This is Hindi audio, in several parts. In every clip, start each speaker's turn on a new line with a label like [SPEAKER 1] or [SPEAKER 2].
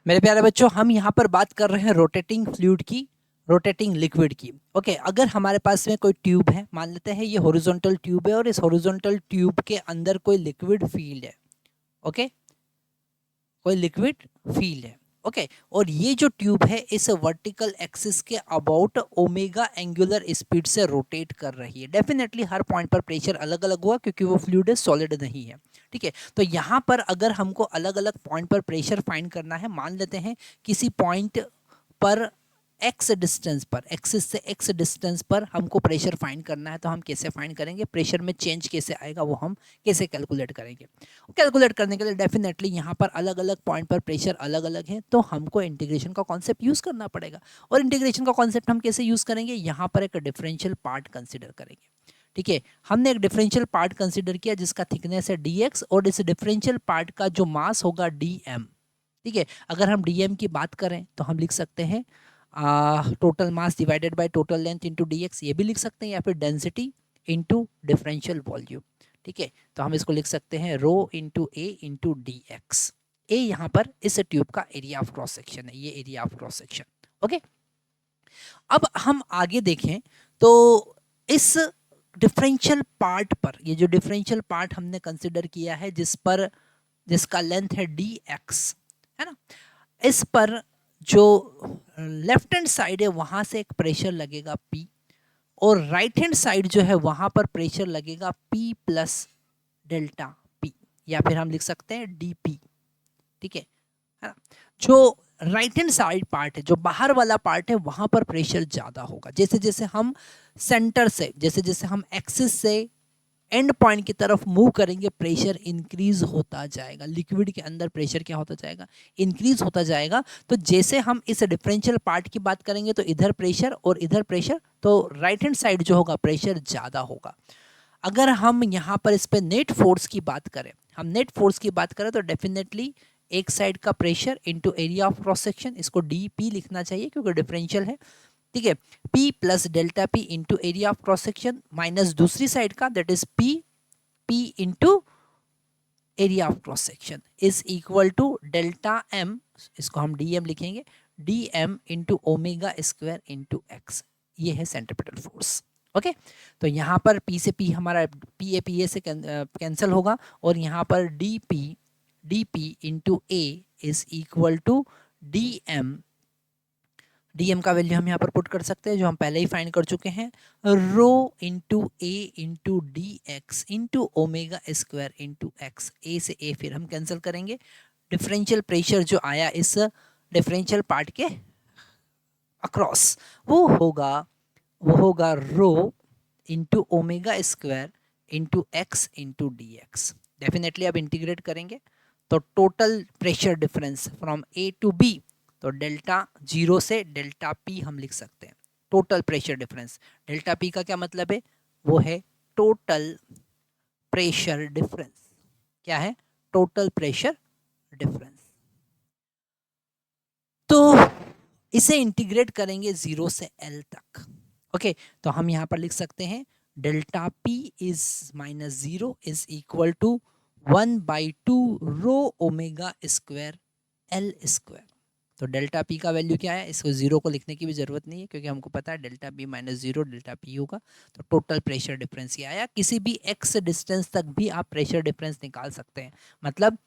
[SPEAKER 1] मेरे प्यारे बच्चों, हम यहाँ पर बात कर रहे हैं रोटेटिंग फ्लूइड की, रोटेटिंग लिक्विड की। ओके, अगर हमारे पास में कोई ट्यूब है, मान लेते हैं ये हॉरिजॉन्टल ट्यूब है और इस हॉरिजॉन्टल ट्यूब के अंदर कोई लिक्विड फील्ड है। ओके, कोई लिक्विड फील्ड है। ओके, और ये जो ट्यूब है इस वर्टिकल एक्सिस के अबाउट ओमेगा एंगुलर स्पीड से रोटेट कर रही है। डेफिनेटली हर पॉइंट पर प्रेशर अलग अलग हुआ क्योंकि वो फ्लूइड है, सॉलिड नहीं है। ठीक है, तो यहाँ पर अगर हमको अलग अलग पॉइंट पर प्रेशर फाइंड करना है, मान लेते हैं किसी पॉइंट पर एक्स डिस्टेंस पर, एक्सिस से एक्स डिस्टेंस पर हमको प्रेशर फाइंड करना है, तो हम कैसे फाइंड करेंगे, प्रेशर में चेंज कैसे आएगा वो हम कैसे कैलकुलेट करेंगे। कैलकुलेट करने के लिए डेफिनेटली यहाँ पर अलग अलग पॉइंट पर प्रेशर अलग अलग है, तो हमको इंटीग्रेशन का कॉन्सेप्ट यूज करना पड़ेगा। और इंटीग्रेशन का कॉन्सेप्ट हम कैसे यूज करेंगे, यहाँ पर एक डिफरेंशियल पार्ट कंसिडर करेंगे। ठीक है, हमने एक डिफरेंशियल पार्ट कंसिडर किया जिसका थिकनेस है dx और इस डिफरेंशियल पार्ट का जो मास होगा dm। ठीक है, अगर हम dm की बात करें तो हम लिख सकते हैं total mass divided by total length into dx, ये भी लिख सकते हैं, या फिर डेंसिटी इंटू डिफरेंशियल वॉल्यूम। ठीक है, तो हम इसको लिख सकते हैं रो इंटू ए इंटू डी एक्स। ए यहाँ पर इस ट्यूब का एरिया ऑफ क्रॉस सेक्शन है, ये area of cross section. Okay, अब हम आगे देखें तो इस डिफरेंशियल पार्ट पर, ये जो डिफरेंशियल पार्ट हमने कंसिडर किया है जिसका लेंथ है डी एक्स, है ना, इस पर जो लेफ्ट हैंड साइड है वहां से एक प्रेशर लगेगा P, और राइट हैंड साइड जो है वहां पर प्रेशर लगेगा P प्लस डेल्टा P, या फिर हम लिख सकते हैं DP। ठीक है ना, जो राइट हैंड साइड पार्ट है, जो बाहर वाला पार्ट है, वहां पर प्रेशर ज्यादा होगा। जैसे जैसे हम सेंटर से, जैसे जैसे हम एक्सिस से एंड पॉइंट की तरफ मूव करेंगे, प्रेशर इंक्रीज होता जाएगा। लिक्विड के अंदर प्रेशर क्या होता जाएगा, इंक्रीज होता जाएगा। तो जैसे हम इस डिफरेंशियल पार्ट की बात करेंगे तो इधर प्रेशर और इधर प्रेशर, तो राइट हैंड साइड जो होगा प्रेशर ज्यादा होगा। अगर हम यहाँ पर इस पे नेट फोर्स की बात करें, हम नेट फोर्स की बात करें तो डेफिनेटली एक साइड का pressure into area of cross section, इसको DP लिखना चाहिए क्योंकि डिफरेंशियल है। ठीक है, P plus delta P into area of cross section minus दूसरी साइड का that is P into area of cross section is equal to delta M, इसको हम DM लिखेंगे, DM into omega square into x. ये है सेंट्रीपिटल फोर्स। ओके, तो यहाँ पर P से P हमारा PA से कैंसिल होगा, और यहाँ पर DP into A is equal to DM। DM का वैल्यू हम यहाँ पर पुट कर सकते हैं जो हम पहले ही फाइंड कर चुके हैं, rho into A into D X into omega square into X. A से ए फिर हम कैंसिल करेंगे, डिफरेंशियल प्रेशर जो आया इस डिफरेंशियल पार्ट के अक्रॉस वो होगा rho into omega square into X into D X. Definitely अब इंटीग्रेट करेंगे तो total pressure difference from A to B, तो डेल्टा 0 से डेल्टा P हम लिख सकते हैं। Total pressure difference, delta P का क्या मतलब है, वो है टोटल प्रेशर डिफरेंस। क्या है, टोटल प्रेशर डिफरेंस। तो इसे इंटीग्रेट करेंगे 0 से L तक। ओके, तो हम यहाँ पर लिख सकते हैं delta P is minus 0 is equal to 1/2 rho omega square L square. तो डेल्टा P का वैल्यू क्या है, इसको 0 को लिखने की भी जरूरत नहीं है क्योंकि हमको पता है delta P minus 0 delta P होगा। तो टोटल प्रेशर डिफरेंस ये आया। किसी भी x डिस्टेंस तक भी आप प्रेशर डिफरेंस निकाल सकते हैं, मतलब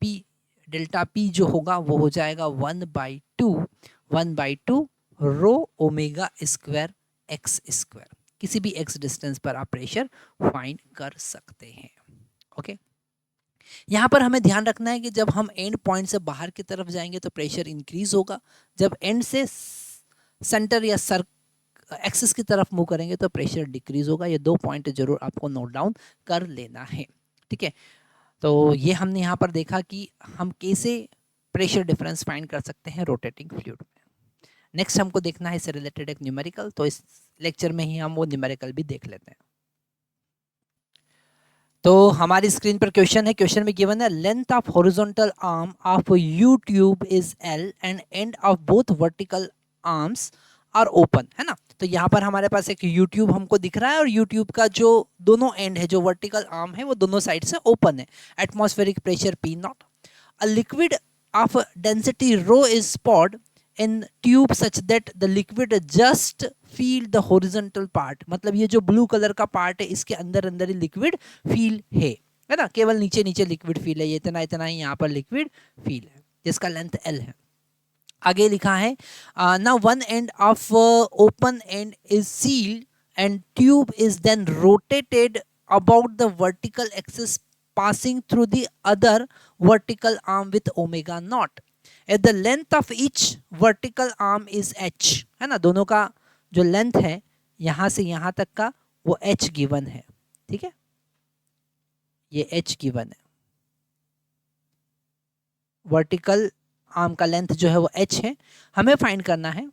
[SPEAKER 1] P डेल्टा P जो होगा वो हो जाएगा 1/2 rho omega square x square. किसी भी x डिस्टेंस पर आप प्रेशर फाइंड कर सकते हैं। ओके, यहाँ पर हमें ध्यान रखना है कि जब हम एंड पॉइंट से बाहर की तरफ जाएंगे तो प्रेशर इंक्रीज होगा, जब एंड से सेंटर या सर एक्सिस की तरफ मूव करेंगे तो प्रेशर डिक्रीज होगा। ये 2 पॉइंट जरूर आपको नोट डाउन कर लेना है। ठीक है, तो ये हमने यहाँ पर देखा कि हम कैसे प्रेशर डिफरेंस फाइंड कर सकते हैं रोटेटिंग फ्लूइड में। नेक्स्ट हमको देखना है इससे रिलेटेड एक न्यूमेरिकल, तो इस लेक्चर में ही हम वो न्यूमेरिकल भी देख लेते हैं। तो हमारी स्क्रीन पर क्वेश्चन है, क्वेश्चन में गिवन है length of horizontal arm of U tube is L and end of both vertical arms are open, है ना। तो यहाँ पर हमारे पास एक यूट्यूब हमको दिख रहा है और यूट्यूब का जो दोनों एंड है, जो वर्टिकल आर्म है, वो दोनों साइड से ओपन है। Atmospheric pressure P0, a liquid of density rho is poured in tube such that the liquid just feel the horizontal part, मतलब ये जो ब्लू कलर का पार्ट है इसके अंदर अंदर ही लिक्विड फील है ना, केवल नीचे नीचे लिक्विड फील है, ये इतना इतना ही यहाँ पर लिक्विड फील है जिसका लेंथ L है। आगे लिखा है now one end of open end is sealed and tube is then rotated about the vertical axis passing through the other vertical arm with omega naught at the length of each vertical arm is h, है ना, दोनों का जो लेंथ है यहाँ से यहाँ तक का वो h गिवन है, ठीक है, ये h गिवन है, वर्टिकल आर्म का लेंथ जो है वो h है, हमें फाइंड करना है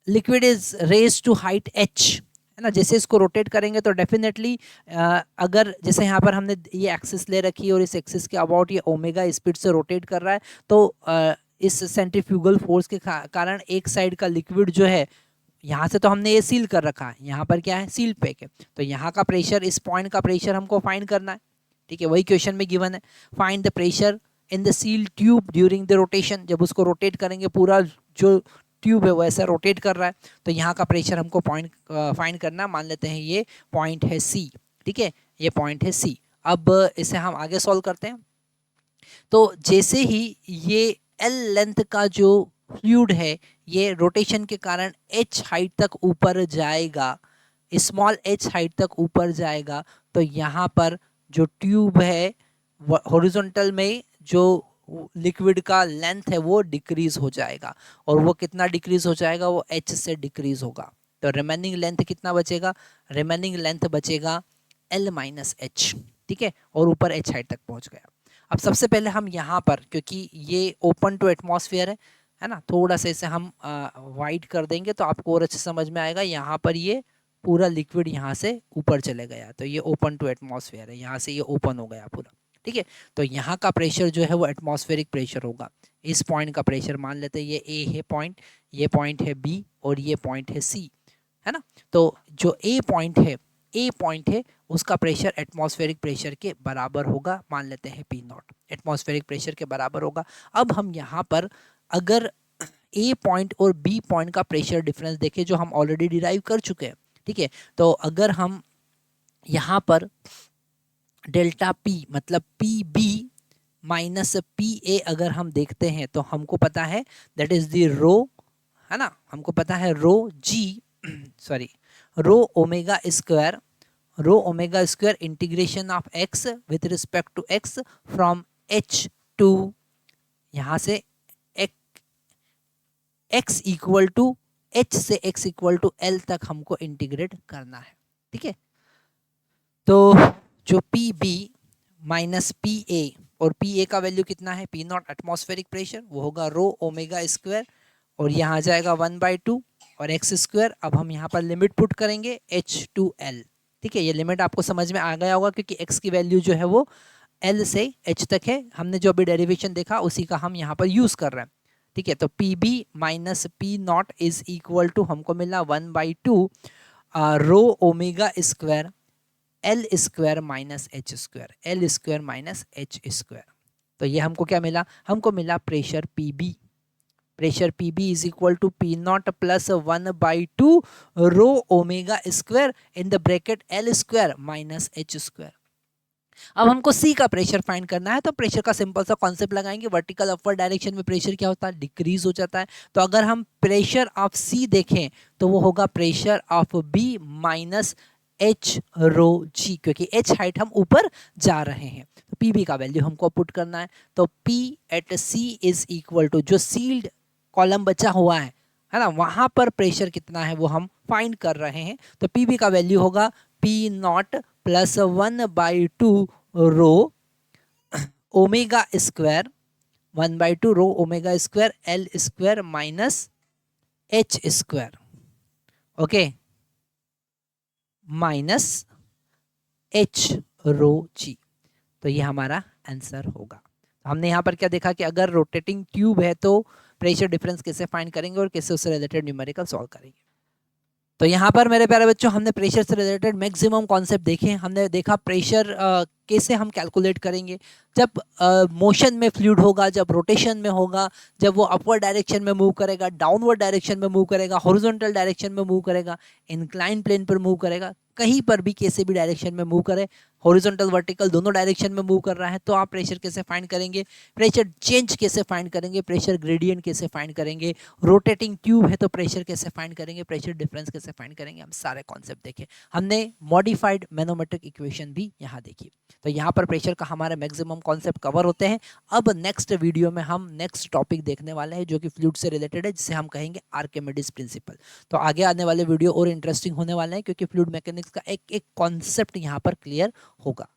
[SPEAKER 1] liquid is raise to height h, है ना, जैसे इसको रोटेट करेंगे तो डेफिनेटली अगर जैसे यहाँ पर हमने ये एक्सिस ले रखी है और इस एक्सिस के अबाउट ये ओमेगा स्पीड से रोटेट कर रहा है, तो इस सेंट्रीफ्यूगल फोर्स के कारण एक साइड का लिक्विड जो है, यहाँ से तो हमने ये सील कर रखा है, यहाँ पर क्या है सील पैक है, तो यहाँ का प्रेशर, इस पॉइंट का प्रेशर हमको फाइंड करना है, ठीक है, वही क्वेश्चन में गिवन है, find the pressure in the seal tube during the rotation, जब उसको रोटेट करेंगे पूरा जो ट्यूब है वो ऐसा रोटेट कर रहा है, तो यहाँ का प्रेशर हमको पॉइंट फाइंड करना, मान लेते हैं ये पॉइंट है C, ठीक है, ये पॉइंट है C। अब इसे हम आगे सॉल्व करते हैं, तो जैसे ही ये L लेंथ का जो फ्लूइड है ये रोटेशन के कारण h हाइट तक ऊपर जाएगा, स्मॉल h हाइट तक ऊपर जाएगा, तो यहाँ पर जो ट्यूब है हॉरिजॉन्टल में जो लिक्विड का लेंथ है वो डिक्रीज हो जाएगा, और वो कितना डिक्रीज हो जाएगा, वो h से डिक्रीज होगा, तो रिमेनिंग लेंथ कितना बचेगा, रिमेनिंग लेंथ बचेगा L माइनस h, ठीक है, और ऊपर h हाइट तक पहुंच गया। अब सबसे पहले हम यहाँ पर, क्योंकि ये ओपन टू एटमॉस्फेयर है ना, थोड़ा सा इसे हम वाइड कर देंगे तो आपको और अच्छे समझ में आएगा, यहाँ पर ये पूरा लिक्विड यहाँ से ऊपर चले गया, तो ये ओपन टू एटमॉस्फेयर है, यहाँ से ये ओपन हो गया पूरा, ठीक है, तो यहाँ का प्रेशर जो है वो एटमॉस्फेरिक प्रेशर होगा, इस पॉइंट का प्रेशर मान लेते हैं ये A है पॉइंट, ये पॉइंट है B और ये पॉइंट है C, है ना, तो जो A पॉइंट है उसका प्रेशर एटमॉस्फेरिक प्रेशर के बराबर होगा, मान लेते हैं P नॉट, एटमॉस्फेरिक प्रेशर के बराबर होगा। अब हम यहाँ पर अगर A पॉइंट और B पॉइंट का प्रेशर डिफरेंस देखें जो हम ऑलरेडी डिराइव कर चुके हैं, ठीक है, तो अगर हम यहाँ पर डेल्टा P मतलब PB माइनस PA अगर हम देखते हैं तो हमको पता है दैट इज द रो, है ना, हमको पता है rho omega square integration of x with respect to x from h to यहाँ से x इक्वल टू h से x इक्वल टू L तक हमको इंटीग्रेट करना है, ठीक है, तो जो PB माइनस PA और PA का वैल्यू कितना है, P नॉट एटमॉस्फेरिक प्रेशर, वो होगा रो ओमेगा स्क्वायर और यहाँ आ जाएगा 1/2 और x स्क्वायर। अब हम यहाँ पर लिमिट पुट करेंगे h टू L, ठीक है, ये लिमिट आपको समझ में आ गया होगा क्योंकि x की वैल्यू जो है वो L से h तक है, हमने जो अभी डेरिवेशन देखा उसी का हम यहाँ पर यूज कर रहे हैं, ठीक है, तो PB minus P not is equal to हमको मिला 1/2 rho omega square L square minus h square, L square minus h square, तो ये हमको क्या मिला, हमको मिला pressure PB is equal to P not plus 1/2 rho omega square in the bracket L square minus h square. अब हमको C का प्रेशर फाइंड करना है, तो प्रेशर का सिंपल सा कॉन्सेप्ट लगाएंगे, वर्टिकल अपवर्ड डायरेक्शन में प्रेशर क्या होता है, डिक्रीज हो जाता है, तो अगर हम प्रेशर ऑफ C देखें तो वो होगा pressure of B minus h rho G, क्योंकि h हाइट हम ऊपर जा रहे हैं, तो PB का वैल्यू हमको पुट करना है, तो P at C is equal to जो सील्ड कॉलम बचा हुआ है ना, वहां पर प्रेशर कितना है वो हम फाइंड कर रहे हैं, तो PB का वैल्यू होगा P not plus 1/2 rho omega square 1/2 rho omega square L square minus h square, okay, minus h rho G, तो ये हमारा आंसर होगा। तो हमने यहाँ पर क्या देखा कि अगर रोटेटिंग ट्यूब है तो प्रेशर डिफरेंस कैसे फाइंड करेंगे और कैसे उससे रिलेटेड न्यूमेरिकल सॉल्व करेंगे। तो यहाँ पर मेरे प्यारे बच्चों हमने प्रेशर से रिलेटेड मैक्सिमम कॉन्सेप्ट देखे, हमने देखा प्रेशर कैसे हम कैलकुलेट करेंगे? जब मोशन में फ्लूइड होगा, जब रोटेशन में होगा, जब वो अपवर्ड डायरेक्शन में मूव करेगा, डाउनवर्ड डायरेक्शन में मूव करेगा, हॉरिजॉन्टल डायरेक्शन में मूव करेगा, इंक्लाइन प्लेन पर मूव करेगा, कहीं पर भी कैसे भी डायरेक्शन में मूव करे, हॉरिजॉन्टल वर्टिकल दोनों डायरेक्शन में मूव कर रहा है, तो आप प्रेशर कैसे फाइंड करेंगे, प्रेशर चेंज कैसे फाइंड करेंगे, प्रेशर ग्रेडियंट कैसे फाइंड करेंगे, रोटेटिंग ट्यूब है तो प्रेशर कैसे फाइंड करेंगे, प्रेशर डिफरेंस कैसे फाइंड करेंगे, हम सारे कॉन्सेप्ट देखे। हमने मॉडिफाइड मैनोमेट्रिक इक्वेशन भी यहाँ देखी। तो यहाँ पर प्रेशर का हमारे मैक्सिमम कॉन्सेप्ट कवर होते हैं। अब नेक्स्ट वीडियो में हम नेक्स्ट टॉपिक देखने वाले हैं जो कि फ्लूइड से रिलेटेड है, जिसे हम कहेंगे आर्किमिडीज प्रिंसिपल। तो आगे आने वाले वीडियो और इंटरेस्टिंग होने वाले हैं क्योंकि फ्लूइड मैकेनिक्स का एक एक कॉन्सेप्ट यहाँ पर क्लियर होगा।